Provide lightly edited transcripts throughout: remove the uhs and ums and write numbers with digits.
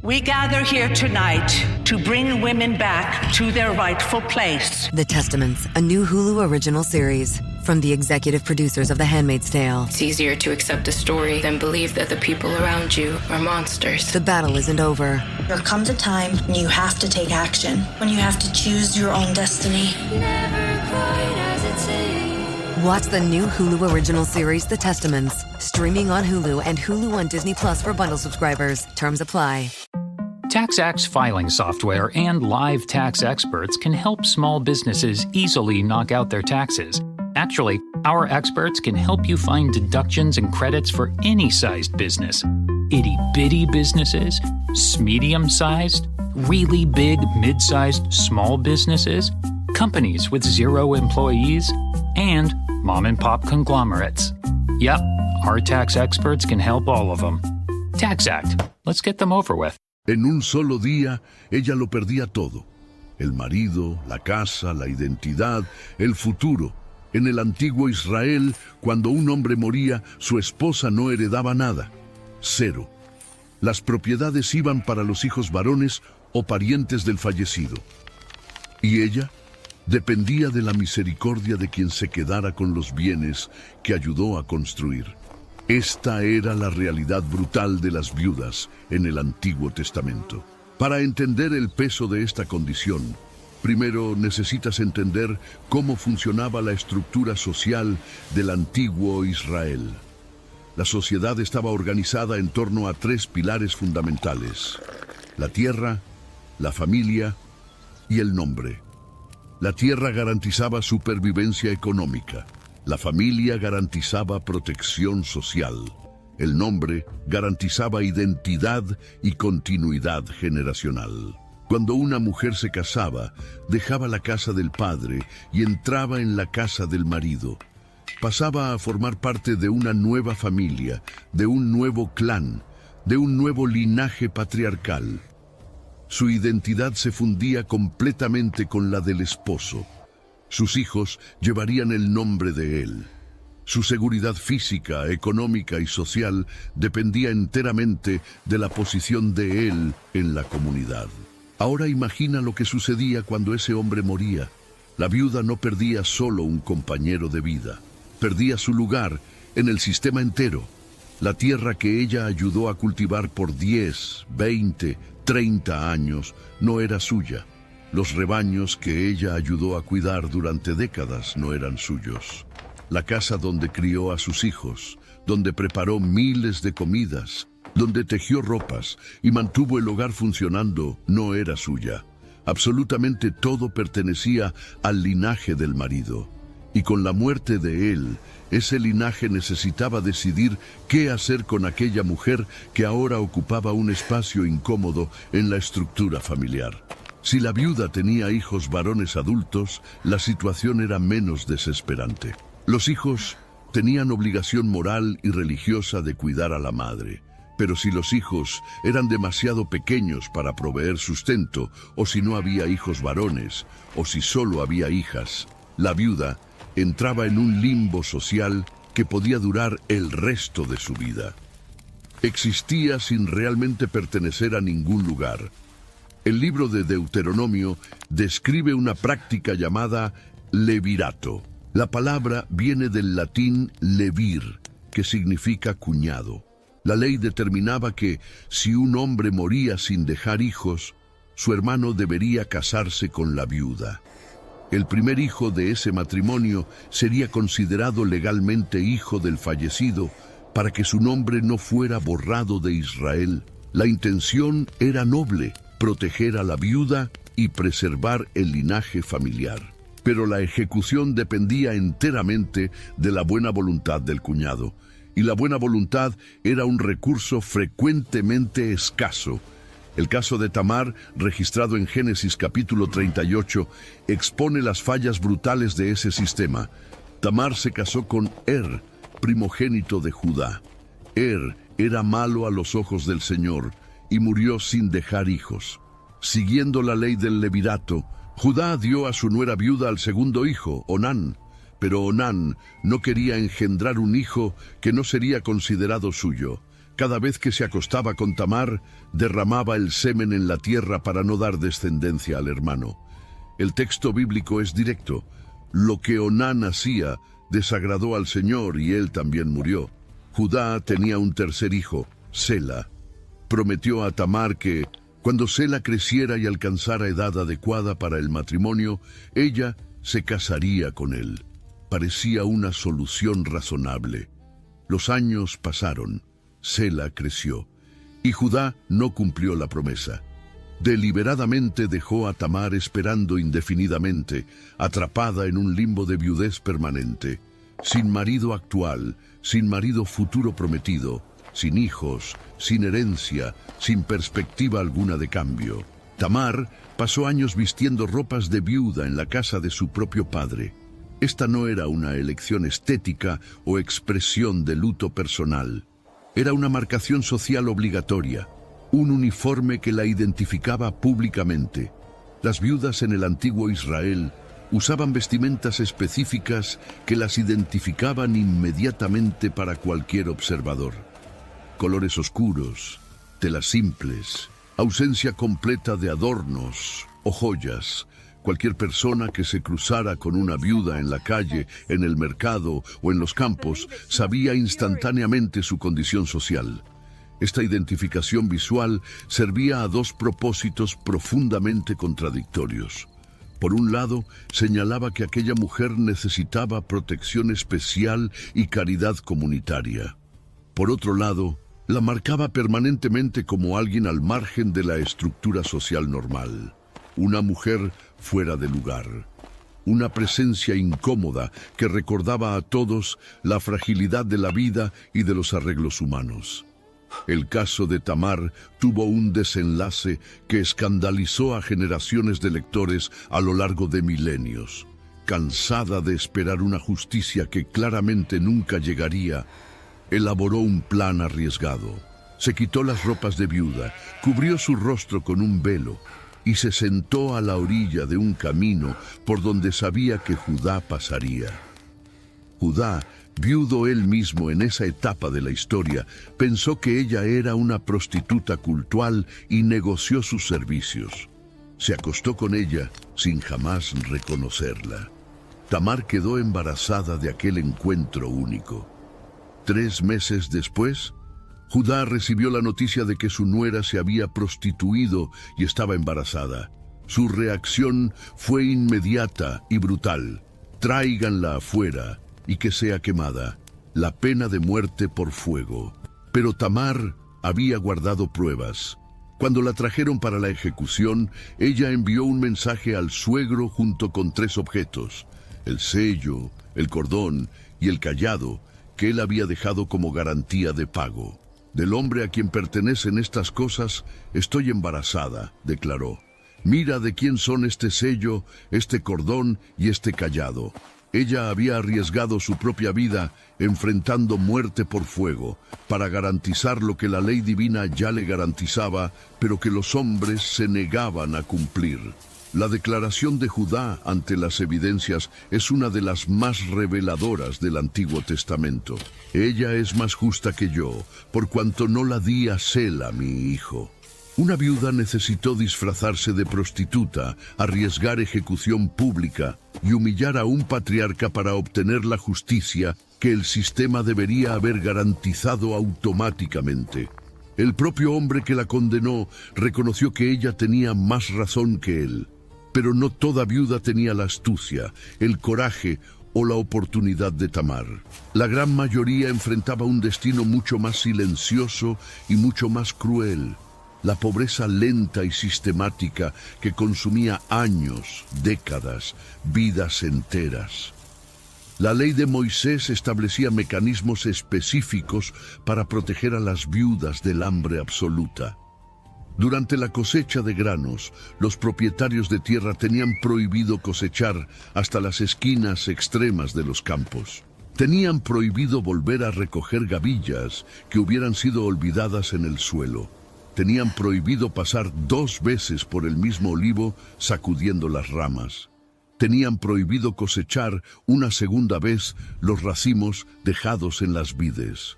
We gather here tonight to bring women back to their rightful place. The Testaments, a new Hulu original series from the executive producers of The Handmaid's Tale. It's easier to accept a story than believe that the people around you are monsters. The battle isn't over. There comes a time when you have to take action, when you have to choose your own destiny. Never quite as it seems. Watch the new Hulu original series, The Testaments, streaming on Hulu and Hulu on Disney Plus for bundle subscribers. Terms apply. TaxAct filing software and live tax experts can help small businesses easily knock out their taxes. Actually, our experts can help you find deductions and credits for any sized business. Itty-bitty businesses, medium-sized, really big, mid-sized, small businesses, companies with 0 employees, and mom-and-pop conglomerates. Yep, our tax experts can help all of them. TaxAct. Let's get them over with. En un solo día, ella lo perdía todo. El marido, la casa, la identidad, el futuro. En el antiguo Israel, cuando un hombre moría, su esposa no heredaba nada. 0. Las propiedades iban para los hijos varones o parientes del fallecido. Y ella dependía de la misericordia de quien se quedara con los bienes que ayudó a construir. Esta era la realidad brutal de las viudas en el Antiguo Testamento. Para entender el peso de esta condición, primero necesitas entender cómo funcionaba la estructura social del antiguo Israel. La sociedad estaba organizada en torno a 3 pilares fundamentales: la tierra, la familia y el nombre. La tierra garantizaba supervivencia económica. La familia garantizaba protección social. El nombre garantizaba identidad y continuidad generacional. Cuando una mujer se casaba, dejaba la casa del padre y entraba en la casa del marido. Pasaba a formar parte de una nueva familia, de un nuevo clan, de un nuevo linaje patriarcal. Su identidad se fundía completamente con la del esposo. Sus hijos llevarían el nombre de él. Su seguridad física, económica y social dependía enteramente de la posición de él en la comunidad. Ahora imagina lo que sucedía cuando ese hombre moría. La viuda no perdía solo un compañero de vida, perdía su lugar en el sistema entero. La tierra que ella ayudó a cultivar por 10, 20, 30 años no era suya. Los rebaños que ella ayudó a cuidar durante décadas no eran suyos. La casa donde crió a sus hijos, donde preparó miles de comidas, donde tejió ropas y mantuvo el hogar funcionando, no era suya. Absolutamente todo pertenecía al linaje del marido. Y con la muerte de él, ese linaje necesitaba decidir qué hacer con aquella mujer que ahora ocupaba un espacio incómodo en la estructura familiar. Si la viuda tenía hijos varones adultos, la situación era menos desesperante. Los hijos tenían obligación moral y religiosa de cuidar a la madre. Pero si los hijos eran demasiado pequeños para proveer sustento, o si no había hijos varones, o si solo había hijas, la viuda entraba en un limbo social que podía durar el resto de su vida. Existía sin realmente pertenecer a ningún lugar. El libro de Deuteronomio describe una práctica llamada levirato. La palabra viene del latín levir, que significa cuñado. La ley determinaba que si un hombre moría sin dejar hijos, su hermano debería casarse con la viuda. El primer hijo de ese matrimonio sería considerado legalmente hijo del fallecido para que su nombre no fuera borrado de Israel. La intención era noble: proteger a la viuda y preservar el linaje familiar. Pero la ejecución dependía enteramente de la buena voluntad del cuñado, y la buena voluntad era un recurso frecuentemente escaso. El caso de Tamar, registrado en Génesis capítulo 38, expone las fallas brutales de ese sistema. Tamar se casó con primogénito de Judá. Era malo a los ojos del Señor y murió sin dejar hijos. Siguiendo la ley del levirato, Judá dio a su nuera viuda al segundo hijo, Onán, pero Onán no quería engendrar un hijo que no sería considerado suyo. Cada vez que se acostaba con Tamar, derramaba el semen en la tierra para no dar descendencia al hermano. El texto bíblico es directo. Lo que Onán hacía desagradó al Señor y él también murió. Judá tenía un tercer hijo, Sela. Prometió a Tamar que, cuando Sela creciera y alcanzara edad adecuada para el matrimonio, ella se casaría con él. Parecía una solución razonable. Los años pasaron, Sela creció, y Judá no cumplió la promesa. Deliberadamente dejó a Tamar esperando indefinidamente, atrapada en un limbo de viudez permanente, sin marido actual, sin marido futuro prometido, sin hijos, sin herencia, sin perspectiva alguna de cambio. Tamar pasó años vistiendo ropas de viuda en la casa de su propio padre. Esta no era una elección estética o expresión de luto personal. Era una marcación social obligatoria, un uniforme que la identificaba públicamente. Las viudas en el antiguo Israel usaban vestimentas específicas que las identificaban inmediatamente para cualquier observador. Colores oscuros, telas simples, ausencia completa de adornos o joyas. Cualquier persona que se cruzara con una viuda en la calle, en el mercado o en los campos sabía instantáneamente su condición social. Esta identificación visual servía a dos propósitos profundamente contradictorios. Por un lado, señalaba que aquella mujer necesitaba protección especial y caridad comunitaria. Por otro lado, la marcaba permanentemente como alguien al margen de la estructura social normal. Una mujer fuera de lugar. Una presencia incómoda que recordaba a todos la fragilidad de la vida y de los arreglos humanos. El caso de Tamar tuvo un desenlace que escandalizó a generaciones de lectores a lo largo de milenios. Cansada de esperar una justicia que claramente nunca llegaría, elaboró un plan arriesgado. Se quitó las ropas de viuda, cubrió su rostro con un velo y se sentó a la orilla de un camino por donde sabía que Judá pasaría. Judá, viudo él mismo en esa etapa de la historia, pensó que ella era una prostituta cultual y negoció sus servicios. Se acostó con ella sin jamás reconocerla. Tamar quedó embarazada de aquel encuentro único. 3 meses después, Judá recibió la noticia de que su nuera se había prostituido y estaba embarazada. Su reacción fue inmediata y brutal. Tráiganla afuera y que sea quemada, la pena de muerte por fuego. Pero Tamar había guardado pruebas. Cuando la trajeron para la ejecución, ella envió un mensaje al suegro junto con 3 objetos: el sello, el cordón y el cayado, que él había dejado como garantía de pago. Del hombre a quien pertenecen estas cosas, estoy embarazada, declaró. Mira de quién son este sello, este cordón y este cayado. Ella había arriesgado su propia vida enfrentando muerte por fuego para garantizar lo que la ley divina ya le garantizaba, pero que los hombres se negaban a cumplir. La declaración de Judá ante las evidencias es una de las más reveladoras del Antiguo Testamento. Ella es más justa que yo, por cuanto no la di a Sela, mi hijo. Una viuda necesitó disfrazarse de prostituta, arriesgar ejecución pública y humillar a un patriarca para obtener la justicia que el sistema debería haber garantizado automáticamente. El propio hombre que la condenó reconoció que ella tenía más razón que él. Pero no toda viuda tenía la astucia, el coraje o la oportunidad de Tamar. La gran mayoría enfrentaba un destino mucho más silencioso y mucho más cruel. La pobreza lenta y sistemática que consumía años, décadas, vidas enteras. La ley de Moisés establecía mecanismos específicos para proteger a las viudas del hambre absoluta. Durante la cosecha de granos, los propietarios de tierra tenían prohibido cosechar hasta las esquinas extremas de los campos. Tenían prohibido volver a recoger gavillas que hubieran sido olvidadas en el suelo. Tenían prohibido pasar 2 veces por el mismo olivo sacudiendo las ramas. Tenían prohibido cosechar una segunda vez los racimos dejados en las vides.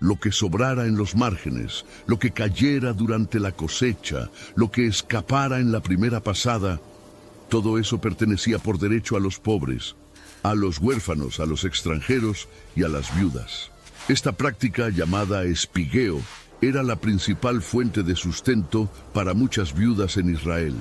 lo que sobrara en los márgenes, lo que cayera durante la cosecha, lo que escapara en la primera pasada, todo eso pertenecía por derecho a los pobres, a los huérfanos, a los extranjeros y a las viudas. Esta práctica, llamada espigueo, era la principal fuente de sustento para muchas viudas en Israel.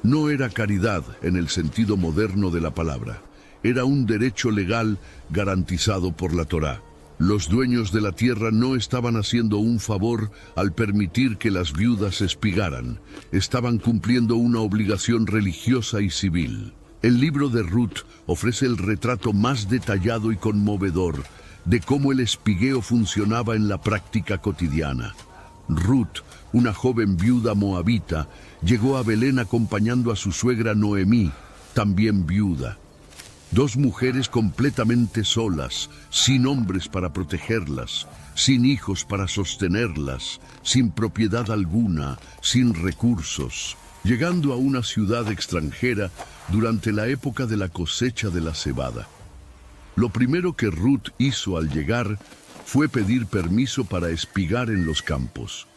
No era caridad en el sentido moderno de la palabra. Era un derecho legal garantizado por la Torá. Los dueños de la tierra no estaban haciendo un favor al permitir que las viudas espigaran. Estaban cumpliendo una obligación religiosa y civil. El libro de Ruth ofrece el retrato más detallado y conmovedor de cómo el espigueo funcionaba en la práctica cotidiana. Ruth, una joven viuda moabita, llegó a Belén acompañando a su suegra Noemí, también viuda. Dos mujeres completamente solas, sin hombres para protegerlas, sin hijos para sostenerlas, sin propiedad alguna, sin recursos, llegando a una ciudad extranjera durante la época de la cosecha de la cebada. Lo primero que Ruth hizo al llegar fue pedir permiso para espigar en los campos.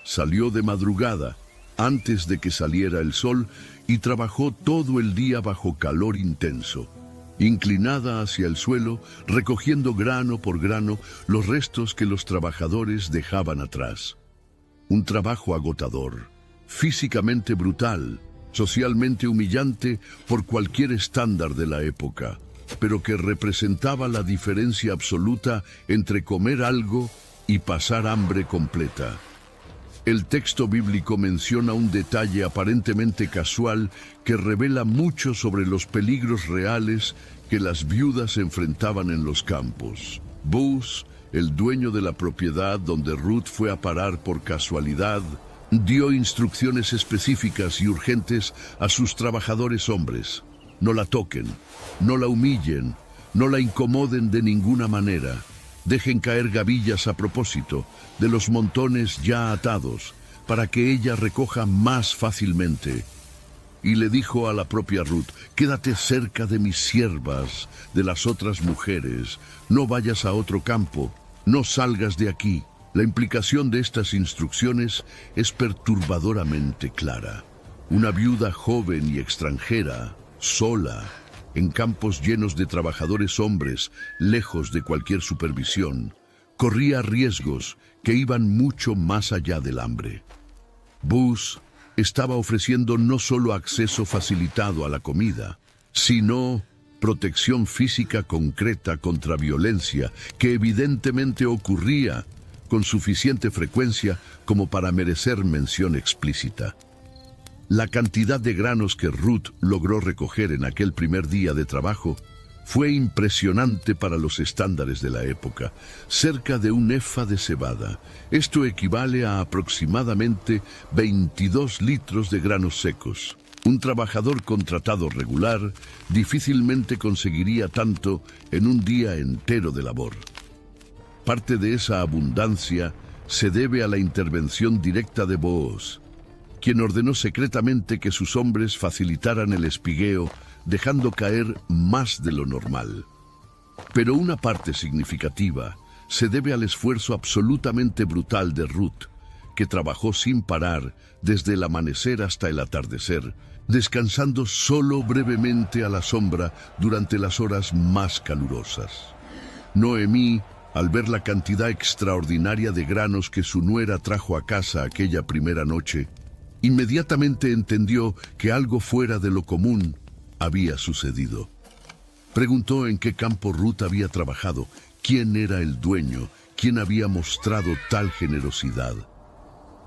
Salió de madrugada, antes de que saliera el sol, y trabajó todo el día bajo calor intenso. Inclinada hacia el suelo, recogiendo grano por grano los restos que los trabajadores dejaban atrás. Un trabajo agotador, físicamente brutal, socialmente humillante por cualquier estándar de la época, pero que representaba la diferencia absoluta entre comer algo y pasar hambre completa. El texto bíblico menciona un detalle aparentemente casual que revela mucho sobre los peligros reales que las viudas enfrentaban en los campos. Boaz, el dueño de la propiedad donde Ruth fue a parar por casualidad, dio instrucciones específicas y urgentes a sus trabajadores hombres. No la toquen, no la humillen, no la incomoden de ninguna manera. Dejen caer gavillas a propósito de los montones ya atados, para que ella recoja más fácilmente. Y le dijo a la propia Ruth: quédate cerca de mis siervas, de las otras mujeres, no vayas a otro campo, no salgas de aquí. La implicación de estas instrucciones es perturbadoramente clara. Una viuda joven y extranjera, sola, en campos llenos de trabajadores hombres, lejos de cualquier supervisión, corría riesgos que iban mucho más allá del hambre. Boaz estaba ofreciendo no solo acceso facilitado a la comida, sino protección física concreta contra violencia que evidentemente ocurría con suficiente frecuencia como para merecer mención explícita. La cantidad de granos que Ruth logró recoger en aquel primer día de trabajo fue impresionante para los estándares de la época, cerca de un efa de cebada. Esto equivale a aproximadamente 22 litros de granos secos. Un trabajador contratado regular difícilmente conseguiría tanto en un día entero de labor. Parte de esa abundancia se debe a la intervención directa de Boaz, quien ordenó secretamente que sus hombres facilitaran el espigueo, dejando caer más de lo normal. Pero una parte significativa se debe al esfuerzo absolutamente brutal de Ruth, que trabajó sin parar desde el amanecer hasta el atardecer, descansando solo brevemente a la sombra durante las horas más calurosas. Noemí, al ver la cantidad extraordinaria de granos que su nuera trajo a casa aquella primera noche, inmediatamente entendió que algo fuera de lo común había sucedido. Preguntó en qué campo Ruth había trabajado, quién era el dueño, quién había mostrado tal generosidad.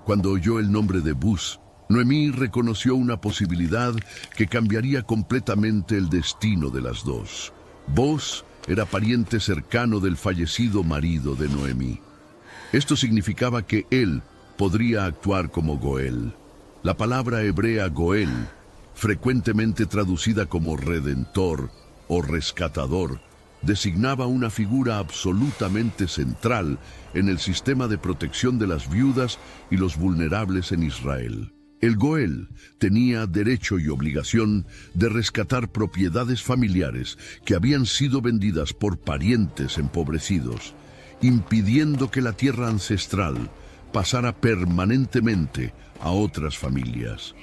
Cuando oyó el nombre de Boaz, Noemí reconoció una posibilidad que cambiaría completamente el destino de las dos. Boaz era pariente cercano del fallecido marido de Noemí. Esto significaba que él podría actuar como Goel. La palabra hebrea Goel, frecuentemente traducida como redentor o rescatador, designaba una figura absolutamente central en el sistema de protección de las viudas y los vulnerables en Israel. El Goel tenía derecho y obligación de rescatar propiedades familiares que habían sido vendidas por parientes empobrecidos impidiendo que la tierra ancestral pasara permanentemente a otras familias.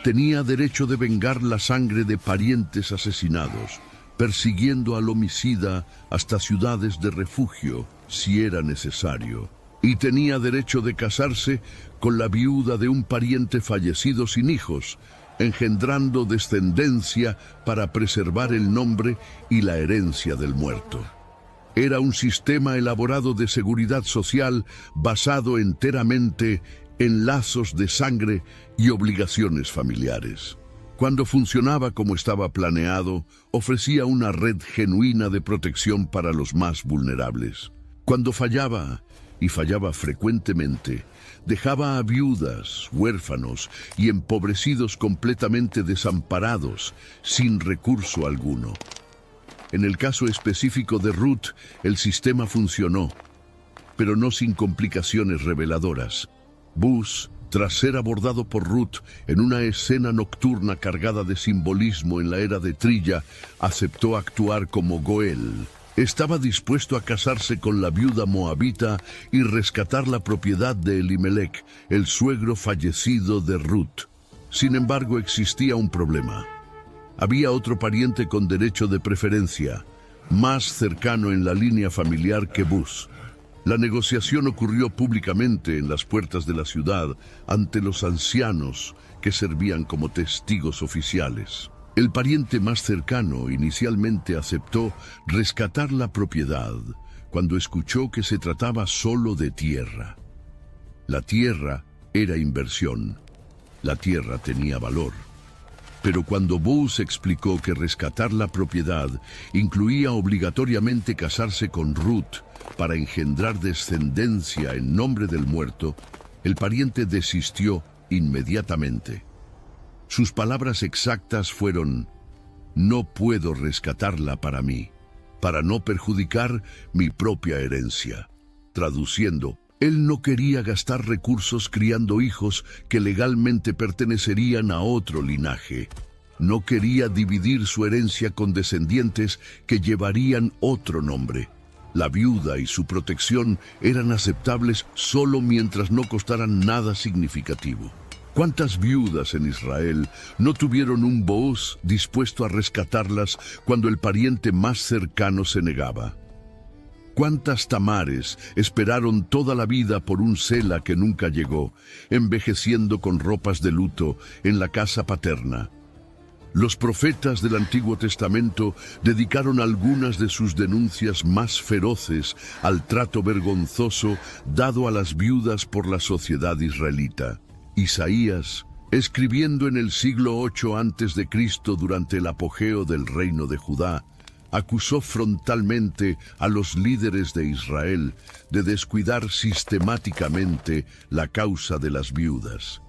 Tenía derecho de vengar la sangre de parientes asesinados, persiguiendo al homicida hasta ciudades de refugio si era necesario. Y tenía derecho de casarse con la viuda de un pariente fallecido sin hijos, engendrando descendencia para preservar el nombre y la herencia del muerto. Era un sistema elaborado de seguridad social basado enteramente en lazos de sangre y obligaciones familiares. Cuando funcionaba como estaba planeado, ofrecía una red genuina de protección para los más vulnerables. Cuando fallaba, y fallaba frecuentemente, dejaba a viudas, huérfanos y empobrecidos completamente desamparados, sin recurso alguno. En el caso específico de Ruth, el sistema funcionó, pero no sin complicaciones reveladoras. Boaz, tras ser abordado por Ruth en una escena nocturna cargada de simbolismo en la era de Trilla, aceptó actuar como Goel. Estaba dispuesto a casarse con la viuda moabita y rescatar la propiedad de Elimelech, el suegro fallecido de Ruth. Sin embargo, existía un problema. Había otro pariente con derecho de preferencia, más cercano en la línea familiar que Boaz. La negociación ocurrió públicamente en las puertas de la ciudad ante los ancianos que servían como testigos oficiales. El pariente más cercano inicialmente aceptó rescatar la propiedad cuando escuchó que se trataba solo de tierra. La tierra era inversión. La tierra tenía valor. Pero cuando Boaz explicó que rescatar la propiedad incluía obligatoriamente casarse con Ruth para engendrar descendencia en nombre del muerto, el pariente desistió inmediatamente. Sus palabras exactas fueron: «No puedo rescatarla para mí, para no perjudicar mi propia herencia». Traduciendo, él no quería gastar recursos criando hijos que legalmente pertenecerían a otro linaje. No quería dividir su herencia con descendientes que llevarían otro nombre. La viuda y su protección eran aceptables solo mientras no costaran nada significativo. ¿Cuántas viudas en Israel no tuvieron un Boaz dispuesto a rescatarlas cuando el pariente más cercano se negaba? ¿Cuántas Tamares esperaron toda la vida por un Sela que nunca llegó, envejeciendo con ropas de luto en la casa paterna? Los profetas del Antiguo Testamento dedicaron algunas de sus denuncias más feroces al trato vergonzoso dado a las viudas por la sociedad israelita. Isaías, escribiendo en el siglo VIII a.C. durante el apogeo del reino de Judá, acusó frontalmente a los líderes de Israel de descuidar sistemáticamente la causa de las viudas.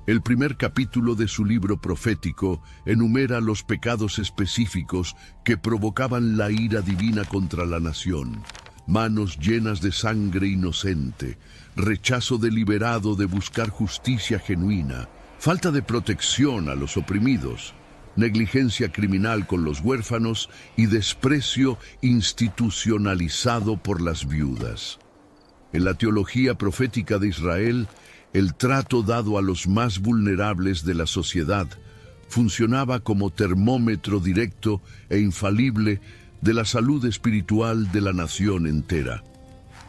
El primer capítulo de su libro profético enumera los pecados específicos que provocaban la ira divina contra la nación: manos llenas de sangre inocente, rechazo deliberado de buscar justicia genuina, falta de protección a los oprimidos, negligencia criminal con los huérfanos y desprecio institucionalizado por las viudas. En la teología profética de Israel, el trato dado a los más vulnerables de la sociedad funcionaba como termómetro directo e infalible de la salud espiritual de la nación entera.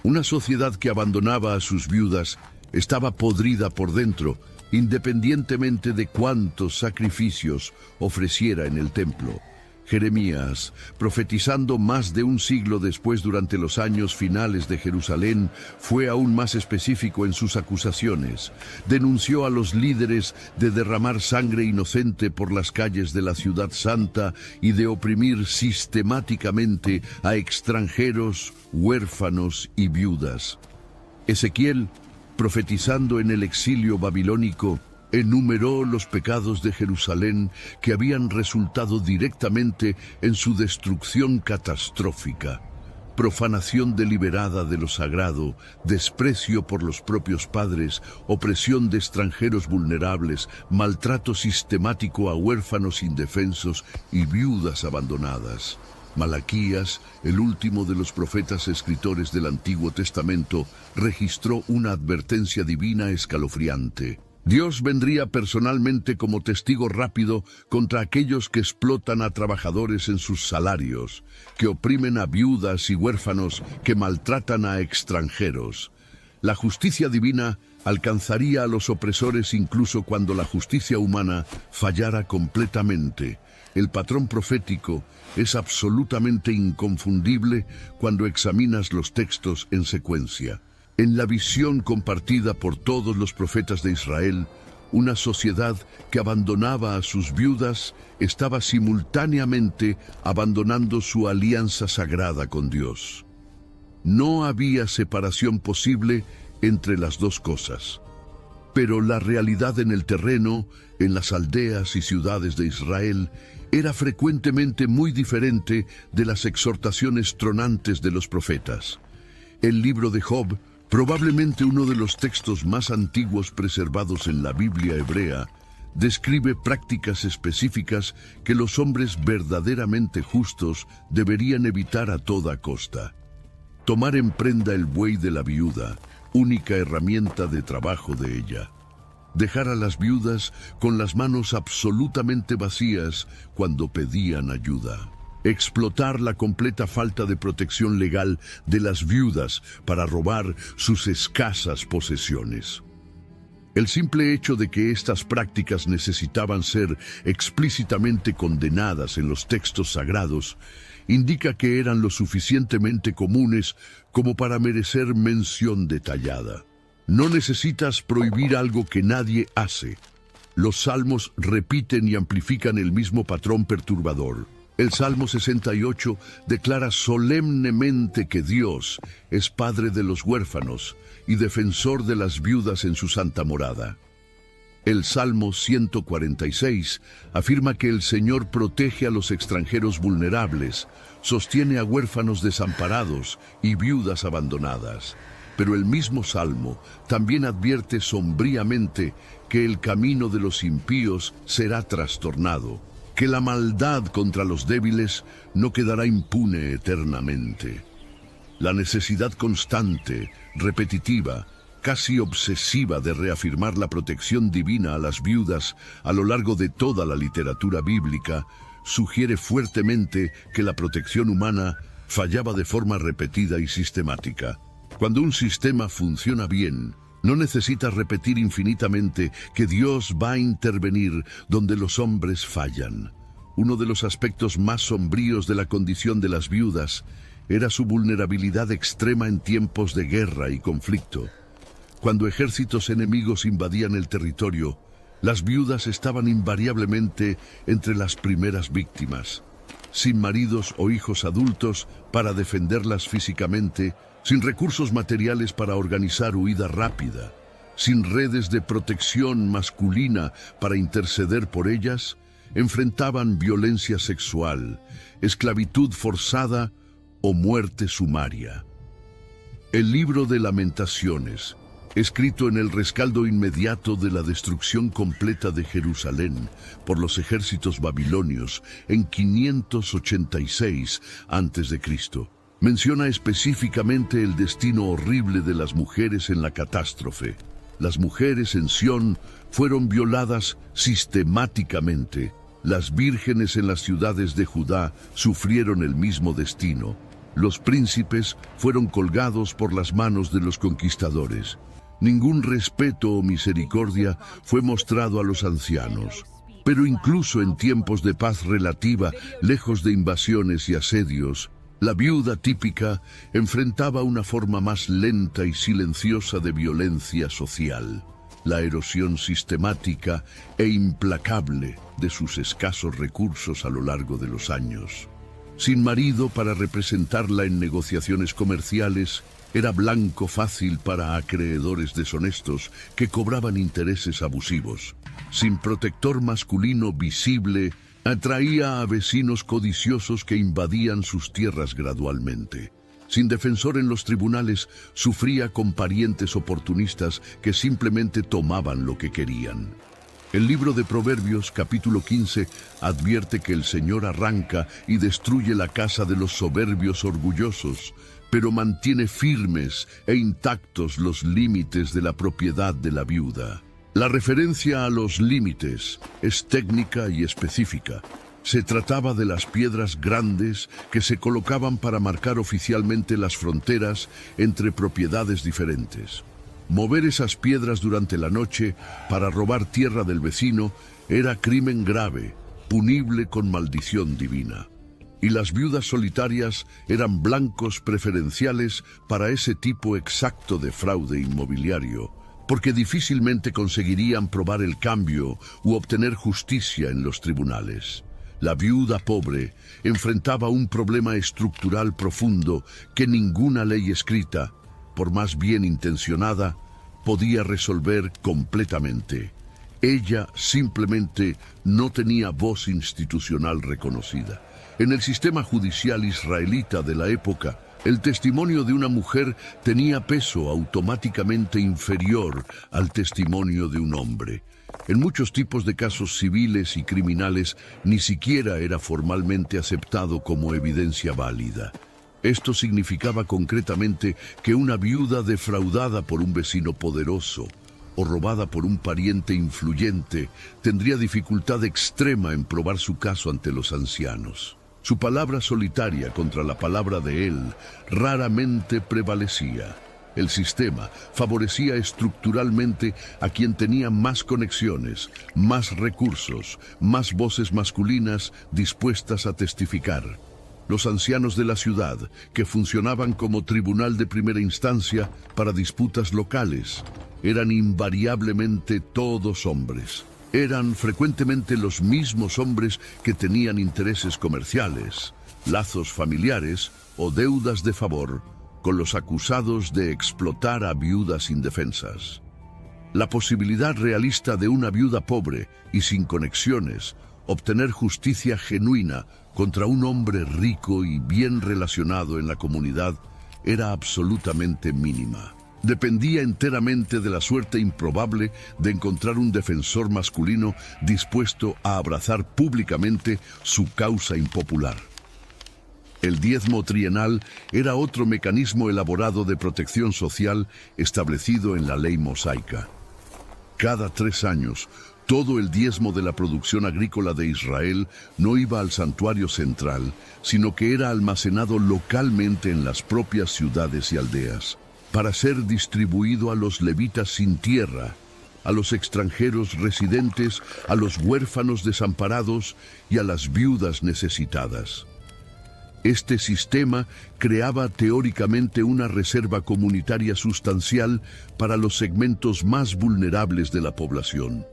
Una sociedad que abandonaba a sus viudas estaba podrida por dentro, independientemente de cuántos sacrificios ofreciera en el templo. Jeremías, profetizando más de un siglo después durante los años finales de Jerusalén, fue aún más específico en sus acusaciones. Denunció a los líderes de derramar sangre inocente por las calles de la ciudad santa y de oprimir sistemáticamente a extranjeros, huérfanos y viudas. Ezequiel, profetizando en el exilio babilónico, enumeró los pecados de Jerusalén que habían resultado directamente en su destrucción catastrófica: profanación deliberada de lo sagrado, desprecio por los propios padres, opresión de extranjeros vulnerables, maltrato sistemático a huérfanos indefensos y viudas abandonadas. Malaquías, el último de los profetas escritores del Antiguo Testamento, registró una advertencia divina escalofriante. Dios vendría personalmente como testigo rápido contra aquellos que explotan a trabajadores en sus salarios, que oprimen a viudas y huérfanos, que maltratan a extranjeros. La justicia divina alcanzaría a los opresores incluso cuando la justicia humana fallara completamente. El patrón profético es absolutamente inconfundible cuando examinas los textos en secuencia. En la visión compartida por todos los profetas de Israel, una sociedad que abandonaba a sus viudas estaba simultáneamente abandonando su alianza sagrada con Dios. No había separación posible entre las dos cosas. Pero la realidad en el terreno, en las aldeas y ciudades de Israel, era frecuentemente muy diferente de las exhortaciones tronantes de los profetas. El libro de Job, probablemente uno de los textos más antiguos preservados en la Biblia hebrea, describe prácticas específicas que los hombres verdaderamente justos deberían evitar a toda costa. Tomar en prenda el buey de la viuda, única herramienta de trabajo de ella. Dejar a las viudas con las manos absolutamente vacías cuando pedían ayuda. Explotar la completa falta de protección legal de las viudas para robar sus escasas posesiones. El simple hecho de que estas prácticas necesitaban ser explícitamente condenadas en los textos sagrados indica que eran lo suficientemente comunes como para merecer mención detallada. No necesitas prohibir algo que nadie hace. Los salmos repiten y amplifican el mismo patrón perturbador. El Salmo 68 declara solemnemente que Dios es padre de los huérfanos y defensor de las viudas en su santa morada. El Salmo 146 afirma que el Señor protege a los extranjeros vulnerables, sostiene a huérfanos desamparados y viudas abandonadas. Pero el mismo Salmo también advierte sombríamente que el camino de los impíos será trastornado, que la maldad contra los débiles no quedará impune eternamente. La necesidad constante, repetitiva, casi obsesiva de reafirmar la protección divina a las viudas a lo largo de toda la literatura bíblica sugiere fuertemente que la protección humana fallaba de forma repetida y sistemática. Cuando un sistema funciona bien, no necesitas repetir infinitamente que Dios va a intervenir donde los hombres fallan. Uno de los aspectos más sombríos de la condición de las viudas era su vulnerabilidad extrema en tiempos de guerra y conflicto. Cuando ejércitos enemigos invadían el territorio, las viudas estaban invariablemente entre las primeras víctimas. Sin maridos o hijos adultos para defenderlas físicamente, sin recursos materiales para organizar huida rápida, sin redes de protección masculina para interceder por ellas, enfrentaban violencia sexual, esclavitud forzada o muerte sumaria. El libro de Lamentaciones, escrito en el rescaldo inmediato de la destrucción completa de Jerusalén por los ejércitos babilonios en 586 a.C., menciona específicamente el destino horrible de las mujeres en la catástrofe. Las mujeres en Sión fueron violadas sistemáticamente. Las vírgenes en las ciudades de Judá sufrieron el mismo destino. Los príncipes fueron colgados por las manos de los conquistadores. Ningún respeto o misericordia fue mostrado a los ancianos. Pero incluso en tiempos de paz relativa, lejos de invasiones y asedios, la viuda típica enfrentaba una forma más lenta y silenciosa de violencia social, la erosión sistemática e implacable de sus escasos recursos a lo largo de los años. Sin marido para representarla en negociaciones comerciales, era blanco fácil para acreedores deshonestos que cobraban intereses abusivos. Sin protector masculino visible, atraía a vecinos codiciosos que invadían sus tierras gradualmente. Sin defensor en los tribunales, sufría con parientes oportunistas que simplemente tomaban lo que querían. El libro de Proverbios, capítulo 15, advierte que el Señor arranca y destruye la casa de los soberbios orgullosos, pero mantiene firmes e intactos los límites de la propiedad de la viuda. La referencia a los límites es técnica y específica. Se trataba de las piedras grandes que se colocaban para marcar oficialmente las fronteras entre propiedades diferentes. Mover esas piedras durante la noche para robar tierra del vecino era crimen grave, punible con maldición divina. Y las viudas solitarias eran blancos preferenciales para ese tipo exacto de fraude inmobiliario, porque difícilmente conseguirían probar el cambio u obtener justicia en los tribunales. La viuda pobre enfrentaba un problema estructural profundo que ninguna ley escrita, por más bien intencionada, podía resolver completamente. Ella simplemente no tenía voz institucional reconocida. En el sistema judicial israelita de la época, el testimonio de una mujer tenía peso automáticamente inferior al testimonio de un hombre. En muchos tipos de casos civiles y criminales ni siquiera era formalmente aceptado como evidencia válida. Esto significaba concretamente que una viuda defraudada por un vecino poderoso o robada por un pariente influyente tendría dificultad extrema en probar su caso ante los ancianos. Su palabra solitaria contra la palabra de él raramente prevalecía. El sistema favorecía estructuralmente a quien tenía más conexiones, más recursos, más voces masculinas dispuestas a testificar. Los ancianos de la ciudad, que funcionaban como tribunal de primera instancia para disputas locales, eran invariablemente todos hombres. Eran frecuentemente los mismos hombres que tenían intereses comerciales, lazos familiares o deudas de favor con los acusados de explotar a viudas indefensas. La posibilidad realista de una viuda pobre y sin conexiones obtener justicia genuina contra un hombre rico y bien relacionado en la comunidad era absolutamente mínima. Dependía enteramente de la suerte improbable de encontrar un defensor masculino dispuesto a abrazar públicamente su causa impopular. El diezmo trienal era otro mecanismo elaborado de protección social establecido en la ley mosaica. Cada 3 años, todo el diezmo de la producción agrícola de Israel no iba al santuario central, sino que era almacenado localmente en las propias ciudades y aldeas, para ser distribuido a los levitas sin tierra, a los extranjeros residentes, a los huérfanos desamparados y a las viudas necesitadas. Este sistema creaba teóricamente una reserva comunitaria sustancial para los segmentos más vulnerables de la población.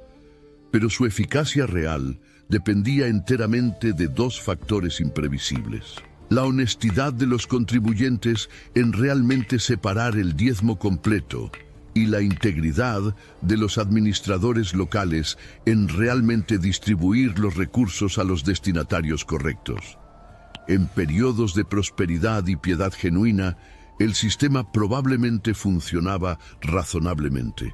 Pero su eficacia real dependía enteramente de 2 factores imprevisibles: la honestidad de los contribuyentes en realmente separar el diezmo completo y la integridad de los administradores locales en realmente distribuir los recursos a los destinatarios correctos. En periodos de prosperidad y piedad genuina, el sistema probablemente funcionaba razonablemente.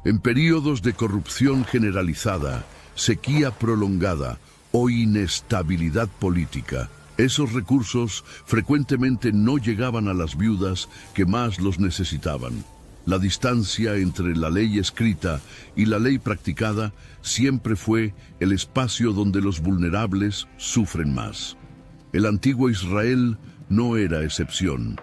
En periodos de corrupción generalizada, sequía prolongada o inestabilidad política, esos recursos frecuentemente no llegaban a las viudas que más los necesitaban. La distancia entre la ley escrita y la ley practicada siempre fue el espacio donde los vulnerables sufren más. El antiguo Israel no era excepción.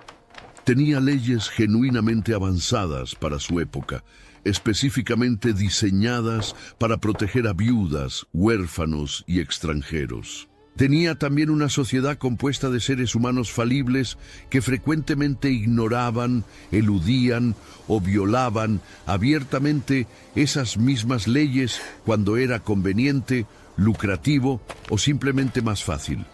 Tenía leyes genuinamente avanzadas para su época, específicamente diseñadas para proteger a viudas, huérfanos y extranjeros. Tenía también una sociedad compuesta de seres humanos falibles que frecuentemente ignoraban, eludían o violaban abiertamente esas mismas leyes cuando era conveniente, lucrativo o simplemente más fácil.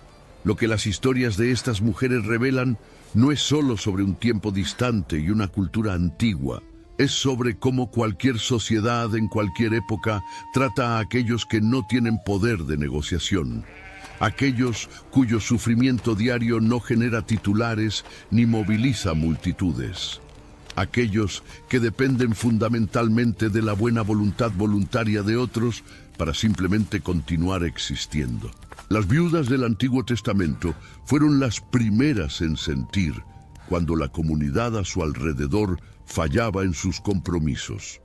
Lo que las historias de estas mujeres revelan no es solo sobre un tiempo distante y una cultura antigua. Es sobre cómo cualquier sociedad en cualquier época trata a aquellos que no tienen poder de negociación. Aquellos cuyo sufrimiento diario no genera titulares ni moviliza multitudes. aquellos que dependen fundamentalmente de la buena voluntad voluntaria de otros para simplemente continuar existiendo. Las viudas del Antiguo Testamento fueron las primeras en sentir cuando la comunidad a su alrededor fallaba en sus compromisos.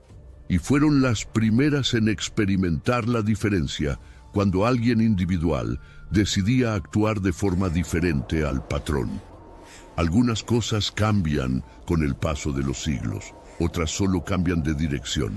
Y fueron las primeras en experimentar la diferencia cuando alguien individual decidía actuar de forma diferente al patrón. Algunas cosas cambian con el paso de los siglos, otras solo cambian de dirección.